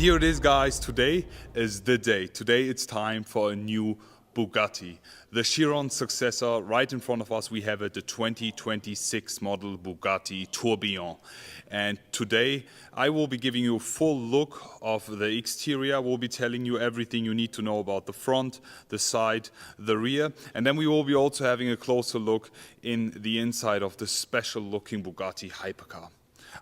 here it is, guys. Today is the day. Today it's time for a new Bugatti. The Chiron successor. Right in front of us we have it, the 2026 model Bugatti Tourbillon. And today I will be giving you a full look of the exterior. We'll be telling you everything you need to know about the front, the side, the rear. And then we will be also having a closer look in the inside of the special looking Bugatti hypercar.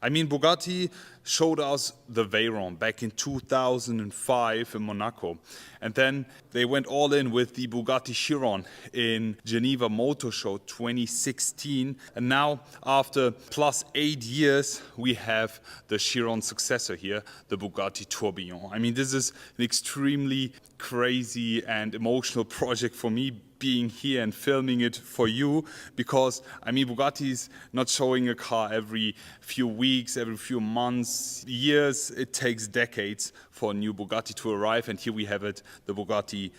I mean, Bugatti showed us the Veyron back in 2005 in Monaco. And then they went all in with the Bugatti Chiron in Geneva Motor Show 2016. And now, after plus 8 years, we have the Chiron successor here, the Bugatti Tourbillon. I mean, this is an extremely crazy and emotional project for me, being here and filming it for you, because I mean, Bugatti is not showing a car every few weeks, every few months, years. It takes decades for a new Bugatti to arrive, and here we have it, the Bugatti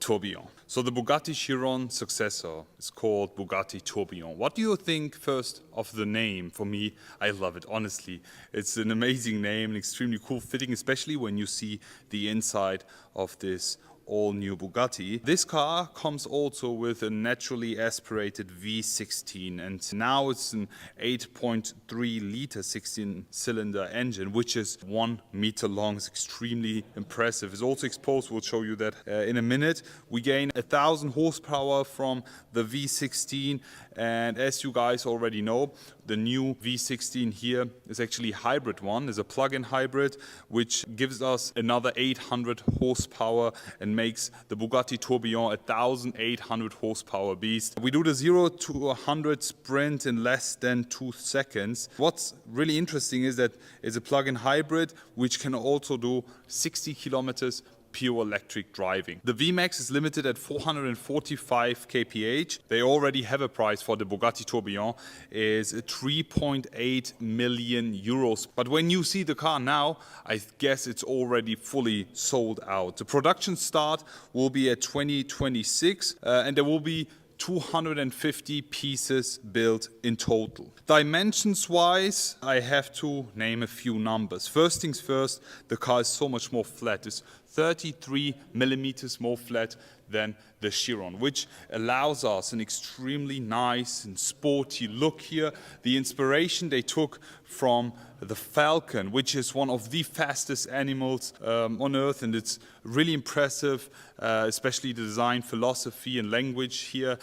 Tourbillon. So the Bugatti Chiron successor is called Bugatti Tourbillon. What do you think first of the name? For me, I love it, honestly. It's an amazing name, extremely cool fitting, especially when you see the inside of this all new Bugatti. This car comes also with a naturally aspirated V16, and now it's an 8.3 liter 16-cylinder engine, which is 1 meter long. It's extremely impressive. It's also exposed. We'll show you that in a minute. We gain 1,000 horsepower from the V16, and as you guys already know, the new V16 here is actually a hybrid one. It's a plug-in hybrid, which gives us another 800 horsepower and makes the Bugatti Tourbillon a 1,800 horsepower beast. We do the 0 to 100 sprint in less than 2 seconds. What's really interesting is that it's a plug-in hybrid, which can also do 60 kilometers pure electric driving. The VMAX is limited at 445 kph. They already have a price for the Bugatti Tourbillon, is 3.8 million euros. But when you see the car now, I guess it's already fully sold out. The production start will be at 2026, and there will be 250 pieces built in total. Dimensions wise, I have to name a few numbers. First things first, the car is so much more flat. It's 33 millimeters more flat than the Chiron, which allows us an extremely nice and sporty look here. The inspiration they took from the Falcon, which is one of the fastest animals on Earth, and it's really impressive, especially the design philosophy and language here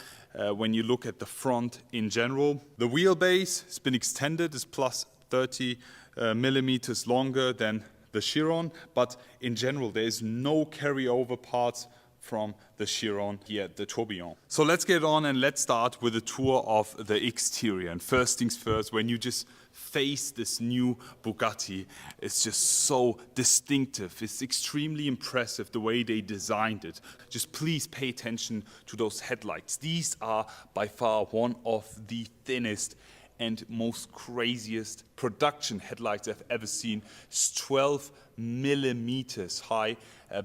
when you look at the front in general. The wheelbase has been extended, is plus 30 millimeters longer than the Chiron, but in general there is no carryover parts from the Chiron here at the Tourbillon. So let's get on and let's start with a tour of the exterior. And first things first, when you just face this new Bugatti, it's just so distinctive. It's extremely impressive the way they designed it. Just please pay attention to those headlights. These are by far one of the thinnest and most craziest production headlights I've ever seen. It's 12 millimeters high.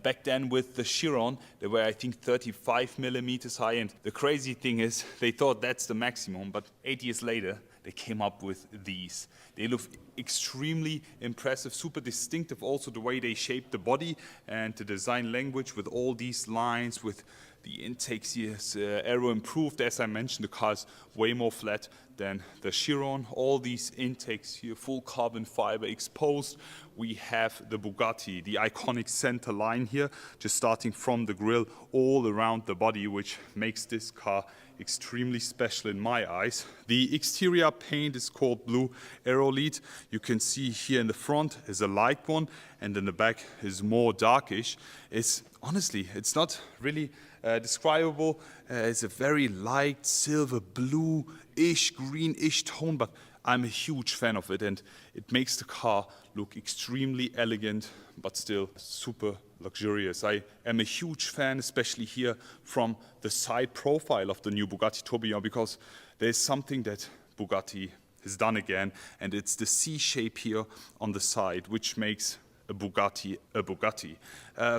Back then with the Chiron, they were I think 35 millimeters high, and the crazy thing is they thought that's the maximum, but 8 years later they came up with these. They look extremely impressive, super distinctive, also the way they shape the body and the design language with all these lines, with the intakes here is aero improved. As I mentioned, the car is way more flat than the Chiron. All these intakes here, full carbon fiber exposed. We have the Bugatti, the iconic center line here, just starting from the grille all around the body, which makes this car extremely special in my eyes. The exterior paint is called blue Arolid. You can see here in the front is a light one, and in the back is more darkish. It's honestly, it's not really describable. It's a very light silver blue-ish, greenish tone, but I'm a huge fan of it, and it makes the car look extremely elegant but still super luxurious. I am a huge fan, especially here from the side profile of the new Bugatti Tourbillon, because there's something that Bugatti has done again, and it's the C shape here on the side, which makes a Bugatti a Bugatti.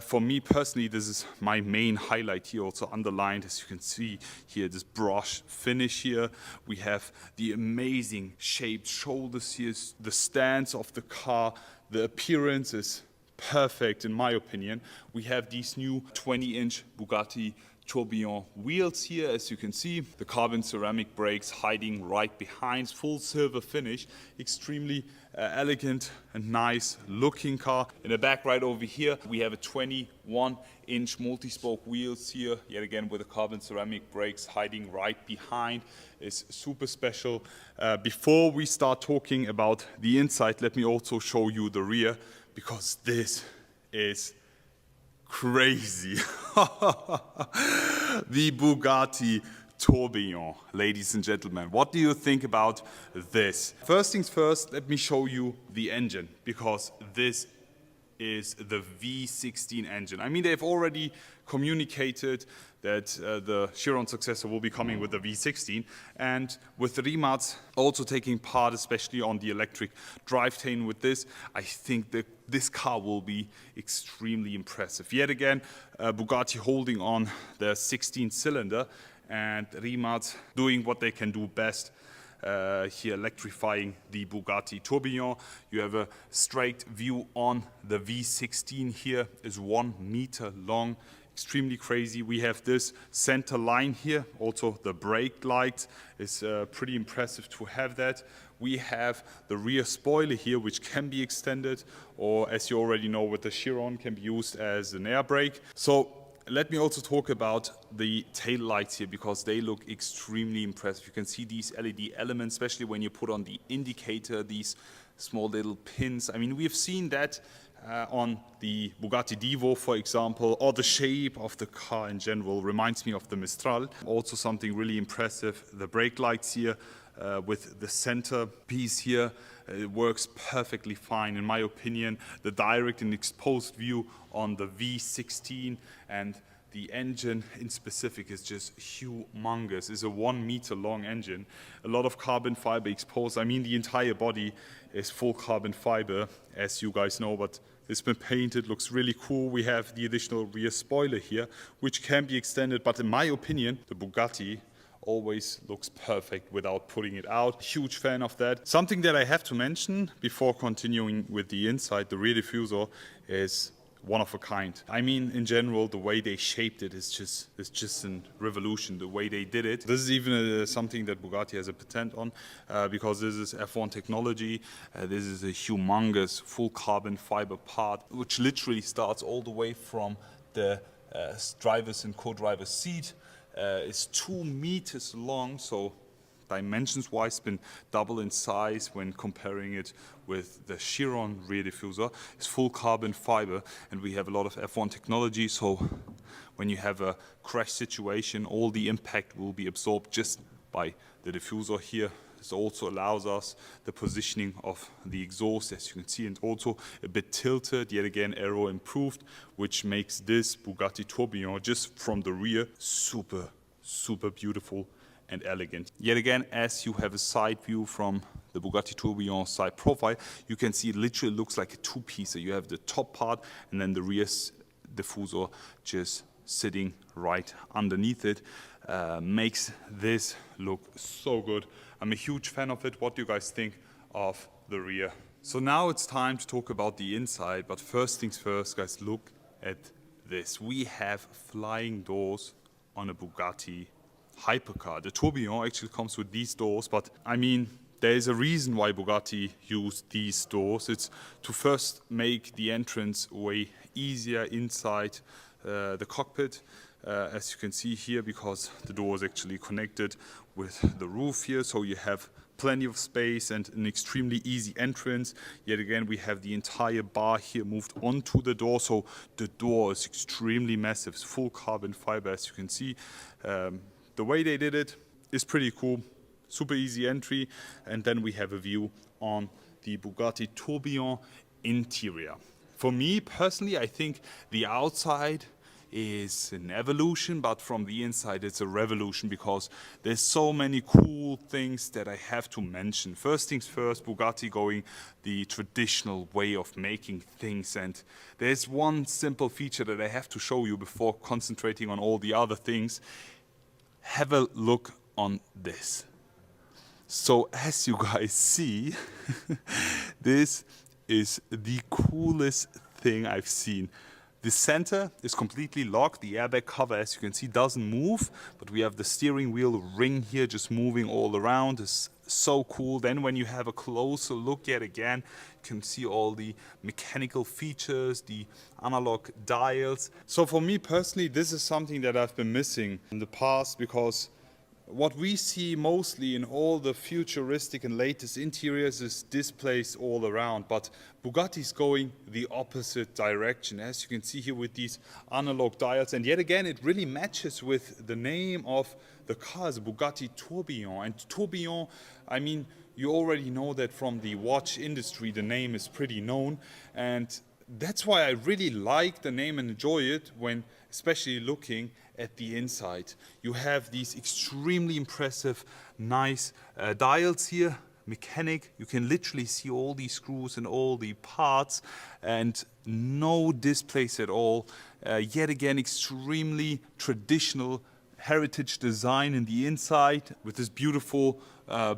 For me personally, this is my main highlight here, also underlined, as you can see here, this brush finish here. We have the amazing shaped shoulders here, the stance of the car, the appearance is perfect in my opinion. We have these new 20-inch Bugatti Tourbillon wheels here, as you can see. The carbon ceramic brakes hiding right behind, full silver finish, extremely elegant and nice looking car. In the back right over here, we have a 21-inch multi-spoke wheels here, yet again with the carbon ceramic brakes hiding right behind. Is super special. Before we start talking about the inside, let me also show you the rear, because this is crazy. The Bugatti Tourbillon, ladies and gentlemen. What do you think about this? First things first, let me show you the engine, because this is the V16 engine. I mean, they've already communicated that the Chiron successor will be coming with the V16, and with Rimac also taking part, especially on the electric drivetrain with this, I think that this car will be extremely impressive. Yet again, Bugatti holding on the 16-cylinder, and Rimac doing what they can do best, here electrifying the Bugatti Tourbillon. You have a straight view on the V16 here, is 1 meter long. Extremely crazy. We have this center line here. Also the brake light is pretty impressive to have that. We have the rear spoiler here, which can be extended, or as you already know with the Chiron, can be used as an air brake. So let me also talk about the tail lights here, because they look extremely impressive. You can see these LED elements, especially when you put on the indicator, these small little pins. I mean, we've seen that on the Bugatti Divo, for example, or the shape of the car in general reminds me of the Mistral. Also something really impressive, the brake lights here with the center piece here. It works perfectly fine in my opinion. The direct and exposed view on the V16 and the engine in specific is just humongous. It's a 1 meter long engine. A lot of carbon fiber exposed. I mean, the entire body is full carbon fiber, as you guys know, but it's been painted, looks really cool. We have the additional rear spoiler here, which can be extended, but in my opinion, the Bugatti always looks perfect without putting it out. Huge fan of that. Something that I have to mention before continuing with the inside, the rear diffuser is one of a kind. I mean, in general, the way they shaped it is just a revolution, the way they did it. This is even something that Bugatti has a patent on, because this is F1 technology. This is a humongous full carbon fiber part, which literally starts all the way from the driver's and co-driver's seat. It's 2 meters long, so dimensions-wise been double in size when comparing it with the Chiron rear diffuser. It's full carbon fiber, and we have a lot of F1 technology, so when you have a crash situation, all the impact will be absorbed just by the diffuser here. This also allows us the positioning of the exhaust, as you can see, and also a bit tilted, yet again aero improved, which makes this Bugatti Tourbillon just from the rear super beautiful and elegant. Yet again, as you have a side view from the Bugatti Tourbillon side profile, you can see it literally looks like a two-piecer. You have the top part and then the rear diffuser just sitting right underneath it. Makes this look so good. I'm a huge fan of it. What do you guys think of the rear? So now it's time to talk about the inside, but first things first, guys, look at this. We have flying doors on a Bugatti hypercar. The Tourbillon actually comes with these doors, but I mean, there is a reason why Bugatti used these doors. It's to first make the entrance way easier inside the cockpit, as you can see here, because the door is actually connected with the roof here, so you have plenty of space and an extremely easy entrance. Yet again, we have the entire bar here moved onto the door, so the door is extremely massive. It's full carbon fiber, as you can see. The way they did it is pretty cool. Super easy entry, and then we have a view on the Bugatti Tourbillon interior. For me personally, I think the outside is an evolution, but from the inside it's a revolution, because there's so many cool things that I have to mention. First things first, Bugatti going the traditional way of making things, and there's one simple feature that I have to show you before concentrating on all the other things. Have a look on this. So as you guys see, this is the coolest thing I've seen. The center is completely locked. The airbag cover, as you can see, doesn't move, but we have the steering wheel ring here just moving all around. It's so cool. Then when you have a closer look yet again, you can see all the mechanical features, the analog dials. So for me personally, this is something that I've been missing in the past, because what we see mostly in all the futuristic and latest interiors is displays all around, but Bugatti's going the opposite direction, as you can see here with these analog dials. And yet again, it really matches with the name of the car, the Bugatti Tourbillon. And Tourbillon, I mean, you already know that from the watch industry, the name is pretty known, and that's why I really like the name and enjoy it when especially looking at the inside. You have these extremely impressive, nice dials here, mechanic. You can literally see all these screws and all the parts, and no displays at all. Yet again, extremely traditional heritage design in the inside with this beautiful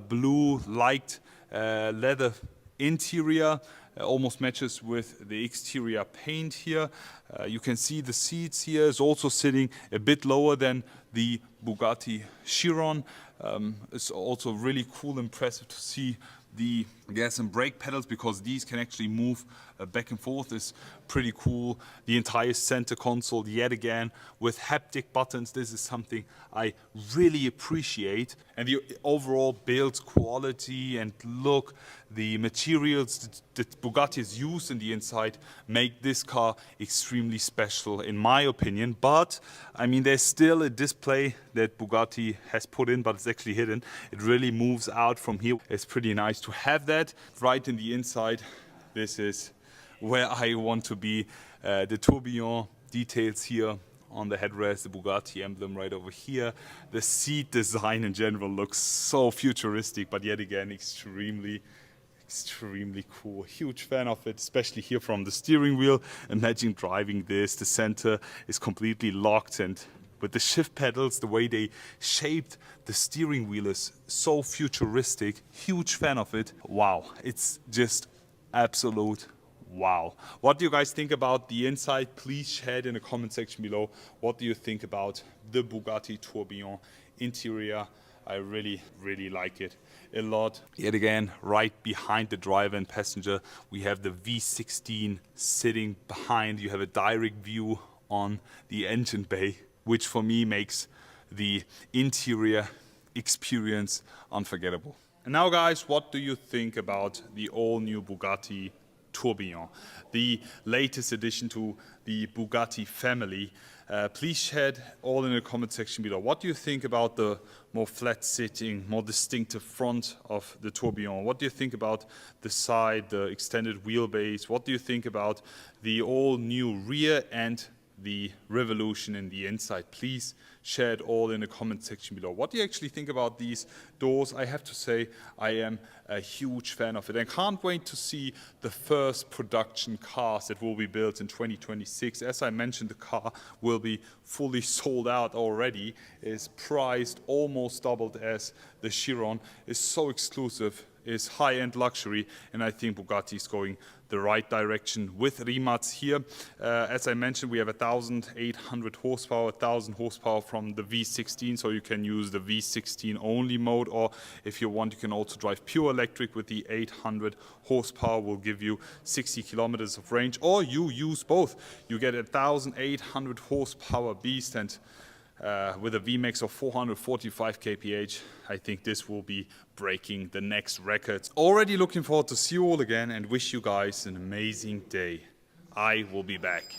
blue light leather interior. Almost matches with the exterior paint here. You can see the seats here is also sitting a bit lower than the Bugatti Chiron. It's also really cool, impressive to see the gas and brake pedals, because these can actually move back and forth. Is pretty cool. The entire center console, yet again, with haptic buttons. This is something I really appreciate. And the overall build quality and look, the materials that Bugatti has used in the inside make this car extremely special, in my opinion. But I mean, there's still a display that Bugatti has put in, but it's actually hidden. It really moves out from here. It's pretty nice to have that right in the inside. This is where I want to be. The Tourbillon details here on the headrest, the Bugatti emblem right over here. The seat design in general looks so futuristic, but yet again, extremely cool. Huge fan of it, especially here from the steering wheel. Imagine driving this. The center is completely locked, and with the shift pedals, the way they shaped the steering wheel is so futuristic. Huge fan of it. Wow, it's just absolute wow. What do you guys think about the inside? Please share it in the comment section below. What do you think about the Bugatti Tourbillon interior? I really like it a lot. Yet again, right behind the driver and passenger, we have the V16 sitting behind. You have a direct view on the engine bay, which for me makes the interior experience unforgettable. And now guys, what do you think about the all-new Bugatti Tourbillon, the latest addition to the Bugatti family? Please share it all in the comment section below. What do you think about the more flat-sitting, more distinctive front of the Tourbillon? What do you think about the side, the extended wheelbase? What do you think about the all-new rear and the revolution in the inside? Please share it all in the comment section below. What do you actually think about these doors? I have to say I am a huge fan of it, and can't wait to see the first production cars that will be built in 2026. As I mentioned, the car will be fully sold out already. It's priced almost doubled as the Chiron. It's so exclusive, is high-end luxury, and I think Bugatti is going the right direction with Rimac here. As I mentioned, we have 1,800 horsepower, 1,000 horsepower from the V16, so you can use the V16 only mode, or if you want, you can also drive pure electric with the 800 horsepower, will give you 60 kilometers of range, or you use both. You get 1,800 horsepower beast, and with a VMAX of 445 kph, I think this will be breaking the next records. Already looking forward to see you all again, and wish you guys an amazing day. I will be back.